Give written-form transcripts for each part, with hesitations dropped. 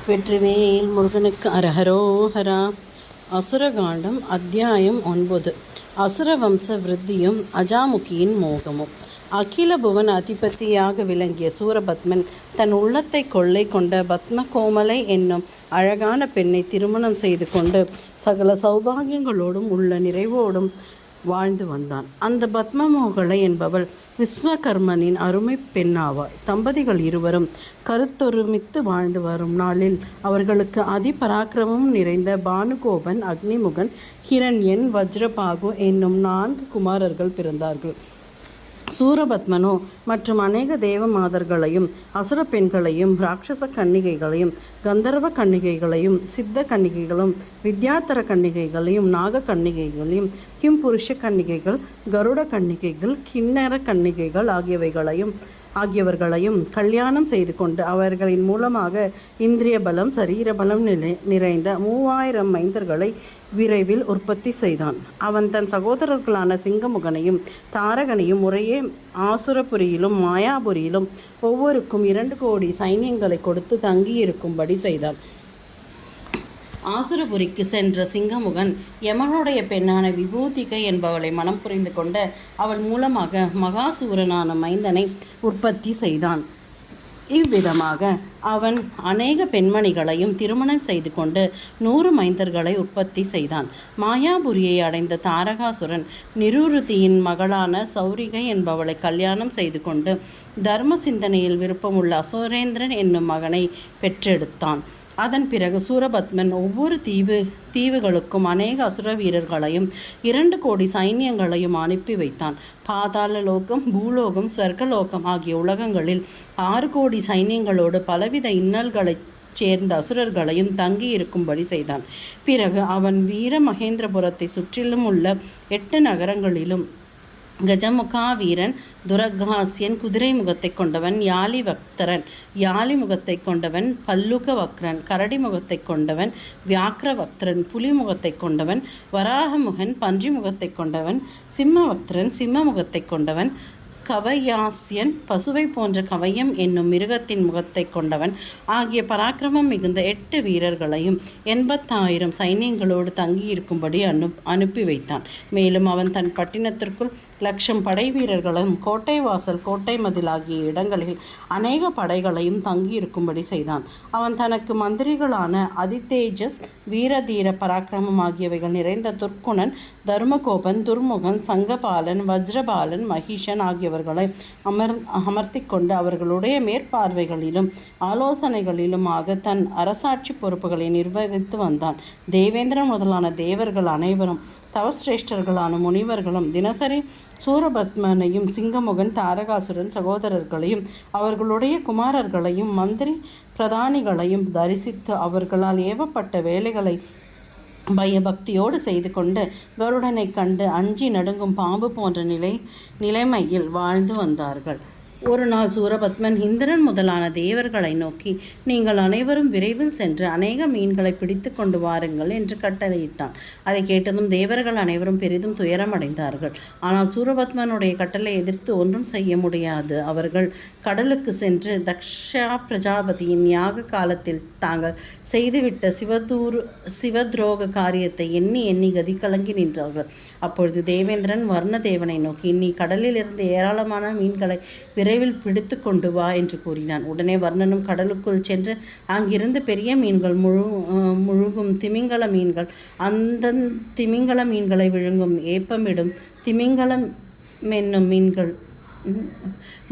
வெற்றிவேல் முருகனுக்கு அரஹரோஹரா. அசுரகாண்டம் அத்தியாயம் 9. அசுர வம்ச விருத்தியும் அஜாமுகியின் மோகமும். அகில புவன் அதிபதியாக விளங்கிய சூரபத்மன் தன் உள்ளத்தை கொள்ளை கொண்ட பத்ம கோமலை என்னும் அழகான பெண்ணை திருமணம் செய்து கொண்டு சகல சௌபாகியங்களோடும் உள்ள நிறைவோடும் வாழ்ந்து வந்தான். அந்த பத்மமோகலை என்பவள் விஸ்வகர்மனின் அருமை பெண்ணாவாள். தம்பதிகள் இருவரும் கருத்தொருமித்து வாழ்ந்து வரும் நாளில் அவர்களுக்கு அதிபராக்கிரமம் நிறைந்த பானுகோபன், அக்னிமுகன், ஹிரண்யன், வஜ்ரபாகு என்னும் 4 குமாரர்கள் பிறந்தார்கள். சூரபத்மனோ மற்றும் அநேக தேவ மாதர்களையும் அசுர பெண்களையும் ராட்சச கன்னிகைகளையும் கந்தர்வ கன்னிகைகளையும் சித்த கன்னிகைகளும் வித்யாத்தர கன்னிகைகளையும் நாக கன்னிகைகளையும் கிம்புருஷ கன்னிகைகள், கருட கன்னிகைகள், கிண்ணற கன்னிகைகள் ஆகியவர்களையும் கல்யாணம் செய்து கொண்டு அவர்களின் மூலமாக இந்திரிய பலம் சரீர பலம் நிறைந்த 3000 மைந்தர்களை விரைவில் உற்பத்தி செய்தான். அவன் தன் சகோதரர்களான சிங்கமுகனையும் தாரகனையும் முறையே ஆசுரபுரியிலும் மாயாபுரியிலும் ஒவ்வொருக்கும் 2 கோடி சைன்யங்களை கொடுத்து தங்கியிருக்கும்படி செய்தான். ஆசுரபுரிக்கு சென்ற சிங்கமுகன் யமனுடைய பெண்ணான விபூதிகை என்பவளை மனம் புரிந்து கொண்ட அவள் மூலமாக மகாசூரனான மைந்தனை உற்பத்தி செய்தான். இவ்விதமாக அவன் அநேக பெண்மணிகளையும் திருமணம் செய்து கொண்டு 100 மைந்தர்களை உற்பத்தி செய்தான். மாயாபுரியை அடைந்த தாரகாசுரன் நிருருதியின் மகளான சௌரிகை என்பவளை கல்யாணம் செய்து கொண்டு தர்ம சிந்தனையில் விருப்பமுள்ள அசுரேந்திரன் என்னும் மகனை பெற்றெடுத்தான். அதன் பிறகு சூரபத்மன் ஒவ்வொரு தீவுகளுக்கும் அநேக அசுர வீரர்களையும் 2 கோடி சைன்யங்களையும் அனுப்பி வைத்தான். பாதாள லோகம், பூலோகம், ஸ்வர்கலோகம் ஆகிய உலகங்களில் 6 கோடி சைன்யங்களோடு பலவித இன்னல்களைச் சேர்ந்த அசுரர்களையும் தங்கி இருக்கும்படி செய்தான். பிறகு அவன் வீர மகேந்திரபுரத்தை சுற்றிலும் உள்ள 8 நகரங்களிலும் கஜமுகா வீரன், துரகாசியன், குதிரை முகத்தை கொண்டவன், யாலி முகத்தை கொண்டவன், பல்லுக வக்ரன், கரடி முகத்தை கொண்டவன், வியாக்ர வக்ரன், புலி முகத்தை கொண்டவன், வராகமுகன், பன்றி முகத்தை கொண்டவன், சிம்மவக்ரன், சிம்ம முகத்தை கொண்டவன், கவயாசியன், பசுவை போன்ற கவயம் என்னும் மிருகத்தின் முகத்தை கொண்டவன் ஆகிய பராக்கிரமம் மிகுந்த 8 வீரர்களையும் 80,000 சைன்யங்களோடு தங்கியிருக்கும்படி அனுப்பி வைத்தான். மேலும் அவன் தன் பட்டினத்திற்குள் 1,00,000 படை வீரர்களும் கோட்டை வாசல், கோட்டை மதில் ஆகிய இடங்களில் அநேக படைகளையும் தங்கியிருக்கும்படி செய்தான். அவன் தனக்கு மந்திரிகளான அதிதேஜஸ், வீரதீர பராக்கிரமம் ஆகியவைகள் நிறைந்த துர்க்குணன், தர்மகோபன், துர்முகன், சங்கபாலன், வஜ்ரபாலன், மகிஷன் ஆகியவர்களை அமர்த்தி கொண்டு அவர்களுடைய மேற்பார்வைகளிலும் ஆலோசனைகளிலுமாக தன் அரசாட்சி பொறுப்புகளை நிர்வகித்து வந்தான். தேவேந்திரன் முதலான தேவர்கள் அனைவரும் தவசிரேஷ்டர்களான முனிவர்களும் தினசரி சூரபத்மனையும் சிங்கமுகன், தாரகாசுரன் சகோதரர்களையும் அவர்களுடைய குமாரர்களையும் மந்திரி பிரதானிகளையும் தரிசித்து அவர்களால் ஏவப்பட்ட வேலைகளை பயபக்தியோடு செய்து கொண்டு கருடனை கண்டு அஞ்சி நடுங்கும் பாம்பு போன்ற நிலைமையில் வாழ்ந்து வந்தார்கள். ஒரு நாள் சூரபத்மன் இந்திரன் முதலான தேவர்களை நோக்கி, நீங்கள் அனைவரும் விரைவில் சென்று அநேக மீன்களை பிடித்து கொண்டு வாருங்கள் என்று கட்டளையிட்டான். அதை கேட்டதும் தேவர்கள் அனைவரும் பெரிதும் துயரமடைந்தார்கள். ஆனால் சூரபத்மனுடைய கட்டளை எதிர்த்து ஒன்றும் செய்ய முடியாது. அவர்கள் கடலுக்கு சென்று தக்ஷா பிரஜாபதியின் யாக காலத்தில் தாங்கள் செய்துவிட்ட சிவத்ரோக காரியத்தை எண்ணி எண்ணி கதி கலங்கி நின்றார்கள். அப்பொழுது தேவேந்திரன் வர்ணதேவனை நோக்கி, நீ கடலிலிருந்து ஏராளமான மீன்களை விரைவில் பிடித்து கொண்டு வா என்று கூறினான். உடனே வர்ணனும் கடலுக்குள் சென்று அங்கிருந்து பெரிய மீன்கள் முழுகும் திமிங்கல மீன்கள், அந்த திமிங்கல மீன்களை விழுங்கும் ஏப்பமிடும் திமிங்கலம் என்னும் மீன்கள்,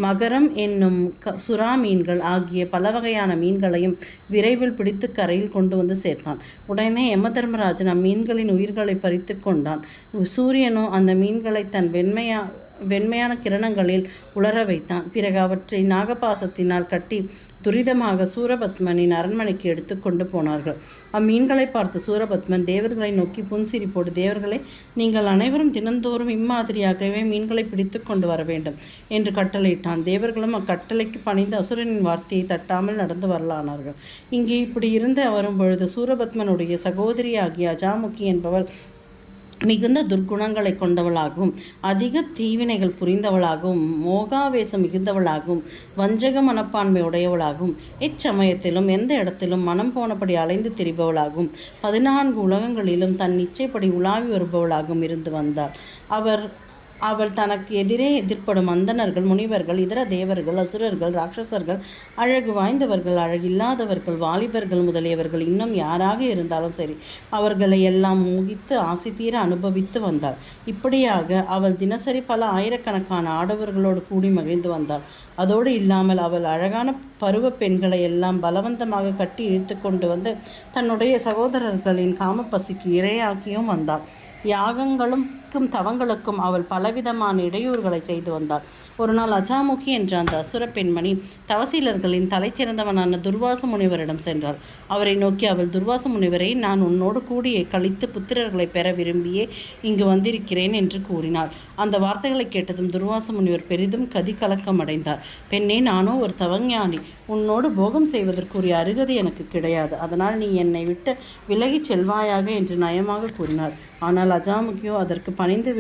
மகரம் என்னும் சுறா மீன்கள் ஆகிய பல வகையான மீன்களையும் விரைவில் பிடித்து கரையில் கொண்டு வந்து சேர்த்தான். உடனே யமதர்மராஜன் அம்மீன்களின் உயிர்களை பறித்து கொண்டான். சூரியனோ அந்த மீன்களை தன் வெண்மையான கிரணங்களில் உலர வைத்தான். பிறகு அவற்றை நாகபாசத்தினால் கட்டி துரிதமாக சூரபத்மனின் அரண்மனைக்கு எடுத்து கொண்டு போனார்கள். அம்மீன்களை பார்த்து சூரபத்மன் தேவர்களை நோக்கி புன்சிரிப்போடு, தேவர்களை, நீங்கள் அனைவரும் தினந்தோறும் இம்மாதிரியாகவே மீன்களை பிடித்து கொண்டு வர வேண்டும் என்று கட்டளையிட்டான். தேவர்களும் அக்கட்டளைக்கு பணிந்து அசுரனின் வார்த்தையை தட்டாமல் நடந்து வரலானார்கள். இங்கே இப்படி இருந்து வரும் பொழுது சூரபத்மனுடைய சகோதரி ஆகிய அஜாமுகி என்பவள் மிகுந்த துர்க்குணங்களை கொண்டவளாகவும் அதிக தீவினைகள் புரிந்தவளாகவும் மோகாவேசம் மிகுந்தவளாகவும் வஞ்சக மனப்பான்மை உடையவளாகவும் இச்சமயத்திலும் எந்த இடத்திலும் மனம் போனபடி அலைந்து திரிபவளாகவும் 14 உலகங்களிலும் தன் இச்சைப்படி உலாவி வருபவளாகவும் இருந்து வந்தாள். அவள் தனக்கு எதிரே எதிர்ப்படும் அந்தணர்கள், முனிவர்கள், இதர தேவர்கள், அசுரர்கள், ராட்சசர்கள், அழகு வாய்ந்தவர்கள், அழகில்லாதவர்கள், வாலிபர்கள் முதலியவர்கள் இன்னும் யாராக இருந்தாலும் சரி அவர்களை எல்லாம் மோகித்து ஆசை தீர அனுபவித்து வந்தாள். இப்படியாக அவள் தினசரி பல ஆயிரக்கணக்கான ஆடவர்களோடு கூடி மகிழ்ந்து வந்தாள். அதோடு இல்லாமல் அவள் அழகான பருவ பெண்களை எல்லாம் பலவந்தமாக கட்டி இழுத்து கொண்டு வந்து தன்னுடைய சகோதரர்களின் காமப்பசிக்கு இரையாக்கியும் வந்தாள். யாகங்களுக்கும் தவங்களுக்கும் அவள் பலவிதமான இடையூறுகளை செய்து வந்தாள். ஒரு நாள் அஜாமுகி என்ற அந்த அசுர பெண்மணி தவசீலர்களின் தலைச்சிறந்தவனான துர்வாச முனிவரிடம் சென்றாள். அவரை நோக்கி அவள், துர்வாச முனிவரை, நான் உன்னோடு கூடிய கழித்து புத்திரர்களை பெற விரும்பியே இங்கு வந்திருக்கிறேன் என்று கூறினாள். அந்த வார்த்தைகளை கேட்டதும் துர்வாச முனிவர் பெரிதும் கதி கலக்கம் அடைந்தார். பெண்ணே, நானோ ஒரு தவஞானி. உன்னோடு போகம் செய்வதற்குரிய அருகதை எனக்கு கிடையாது. அதனால் நீ என்னை விட்டு விலகிச் செல்வாயாக என்று நயமாக கூறினார். ஆனால் அஜாமுகியோ அதற்கு பணிந்து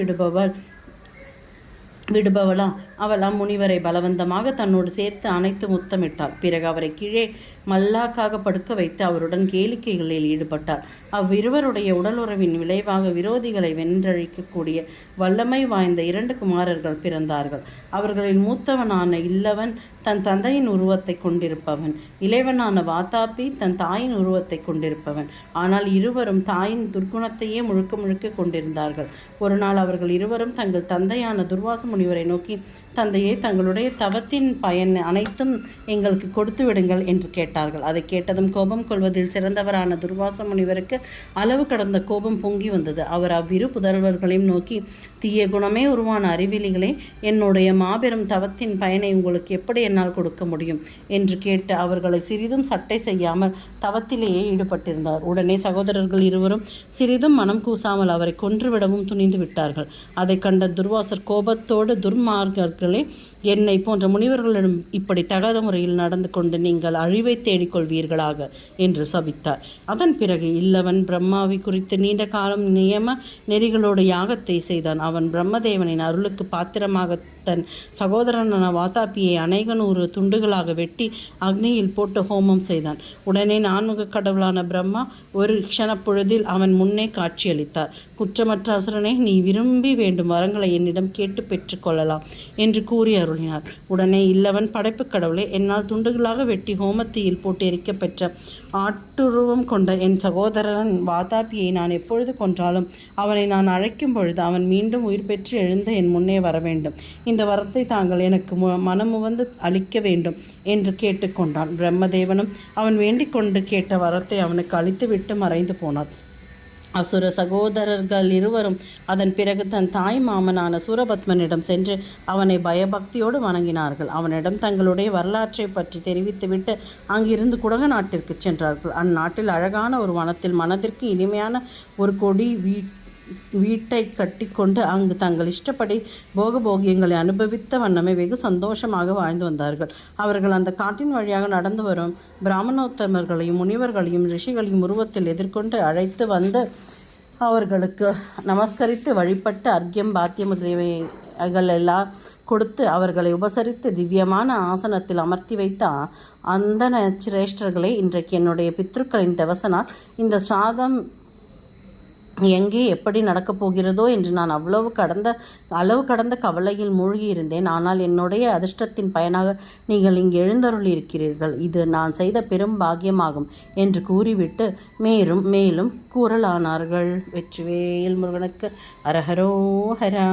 விடுபவளா? அவள் அம்முனிவரை பலவந்தமாக தன்னோடு சேர்த்து அணைத்து முத்தமிட்டாள். பிறகு அவரை கீழே மல்லாக்காக படுக்க வைத்து அவருடன் கேளிக்கைகளில் ஈடுபட்டார். அவ்விருவருடைய உடலுறவின் விளைவாக விரோதிகளை வென்றழிக்கக்கூடிய வல்லமை வாய்ந்த 2 குமாரர்கள் பிறந்தார்கள். அவர்களில் மூத்தவனான இல்லவன் தன் தந்தையின் உருவத்தை கொண்டிருப்பவன், இளைவனான வாதாபி தன் தாயின் உருவத்தை கொண்டிருப்பவன். ஆனால் இருவரும் தாயின் துர்க்குணத்தையே முழுக்க முழுக்க கொண்டிருந்தார்கள். ஒரு நாள் அவர்கள் இருவரும் தங்கள் தந்தையான துர்வாச முனிவரை நோக்கி, தந்தையை, தங்களுடைய தவத்தின் பயன் அனைத்தும் எங்களுக்கு கொடுத்து விடுங்கள் என்று கேட்டார்கள். அதை கேட்டதும் கோபம் கொள்வதில் சிறந்தவரான துர்வாச முனிவருக்கு அளவு கடந்த கோபம் பொங்கி வந்தது. அவர் அவ்விரு புதல்வர்களையும் நோக்கி, தீய குணமே உருவான அறிவிலிகளே, என்னுடைய மாபெரும் தவத்தின் பயனை உங்களுக்கு எப்படி என்னால் கொடுக்க முடியும் என்று கேட்டு அவர்களை சிறிதும் சட்டை செய்யாமல் தவத்திலேயே ஈடுபட்டிருந்தார். உடனே சகோதரர்கள் இருவரும் சிறிதும் மனம் கூசாமல் அவரை கொன்றுவிடவும் துணிந்து விட்டார்கள். அதை கண்ட துர்வாசர் கோபத்தோடு, துர்மார்க்கர்களே, என்னை போன்ற முனிவர்களிடம் இப்படி தகாத முறையில் நடந்து கொண்டு நீங்கள் அழிவை தேடிக்கொள்வீர்களாக என்று சபித்தார். அதன் பிறகு இல்லவன் பிரம்மாவை குறித்து நீண்ட காலம் நியம நெறிகளோடு யாகத்தை செய்தான். அவன் பிரம்மதேவனின் அருளுக்கு பாத்திரமாக தன் சகோதரனான வாதாபியை அநேக 100 துண்டுகளாக வெட்டி அக்னியில் போட்டு ஹோமம் செய்தான். உடனே 4 கடவுளான பிரம்மா ஒரு க்ஷணப்பொழுதில் அவன் முன்னே காட்சியளித்தார். குற்றமற்ற அசுரனை, நீ விரும்பி வேண்டும் வரங்களை என்னிடம் கேட்டு பெற்றுக்கொள்ளலாம் என்று கூறி அருளினார். உடனே இல்லவன், படைப்பு கடவுளே, என்னால் துண்டுகளாக வெட்டி ஹோமத்தீயில் போட்டு எரிக்க பெற்ற ஆட்டுருவம் கொண்ட என் சகோதரன் வாதாபியை நான் எப்பொழுது கொன்றாலும் அவனை நான் அழைக்கும் பொழுது அவன் மீண்டும் உயிர் பெற்று எழுந்து என் முன்னே வர வேண்டும். இந்த வரத்தை தாங்கள் எனக்கு மனமுவந்து அளிக்க வேண்டும் என்று கேட்டுக்கொண்டான். பிரம்மதேவனும் அவன் வேண்டிக் கொண்டு கேட்ட வரத்தை அவனுக்கு அளித்துவிட்டு மறைந்து போனார். அசுர சகோதரர்கள் இருவரும் அதன் பிறகு தன் தாய் மாமனான சூரபத்மனிடம் சென்று அவனை பயபக்தியோடு வணங்கினார்கள். அவனிடம் தங்களுடைய வரலாற்றை பற்றி தெரிவித்துவிட்டு அங்கிருந்து குடக நாட்டிற்கு சென்றார்கள். அந்நாட்டில் அழகான ஒரு வனத்தில் மனதிற்கு இனிமையான ஒரு கொடி வீட்டை கட்டிக்கொண்டு அங்கு தங்கள் இஷ்டப்படி போகபோகியங்களை அனுபவித்த வண்ணமே வெகு சந்தோஷமாக வாழ்ந்து வந்தார்கள். அவர்கள் அந்த காட்டின் வழியாக நடந்து வரும் பிராமணோத்தமர்களையும் முனிவர்களையும் ரிஷிகளையும் உருவத்தில் எதிர்கொண்டு அழைத்து வந்து அவர்களுக்கு நமஸ்கரித்து வழிபட்டு அர்க்கியம் பாத்தியம் முதலியவைகள் எல்லாம் கொடுத்து அவர்களை உபசரித்து திவ்யமான ஆசனத்தில் அமர்த்தி வைத்த அந்தன சிரேஷ்டர்களே, இன்றைக்கு என்னுடைய பித்ருக்களின் தவசனால் இந்த சாதம் எங்கே எப்படி நடக்கப் போகிறதோ என்று நான் அளவு கடந்த கவலையில் மூழ்கியிருந்தேன். ஆனால் என்னுடைய அதிர்ஷ்டத்தின் பயனாக நீங்கள் இங்கு எழுந்தருளியிருக்கிறீர்கள். இது நான் செய்த பெரும் பாக்கியமாகும் என்று கூறிவிட்டு மேலும் கூறலானார்கள். வெற்றிவேல் முருகனுக்கு அரஹரோஹரா.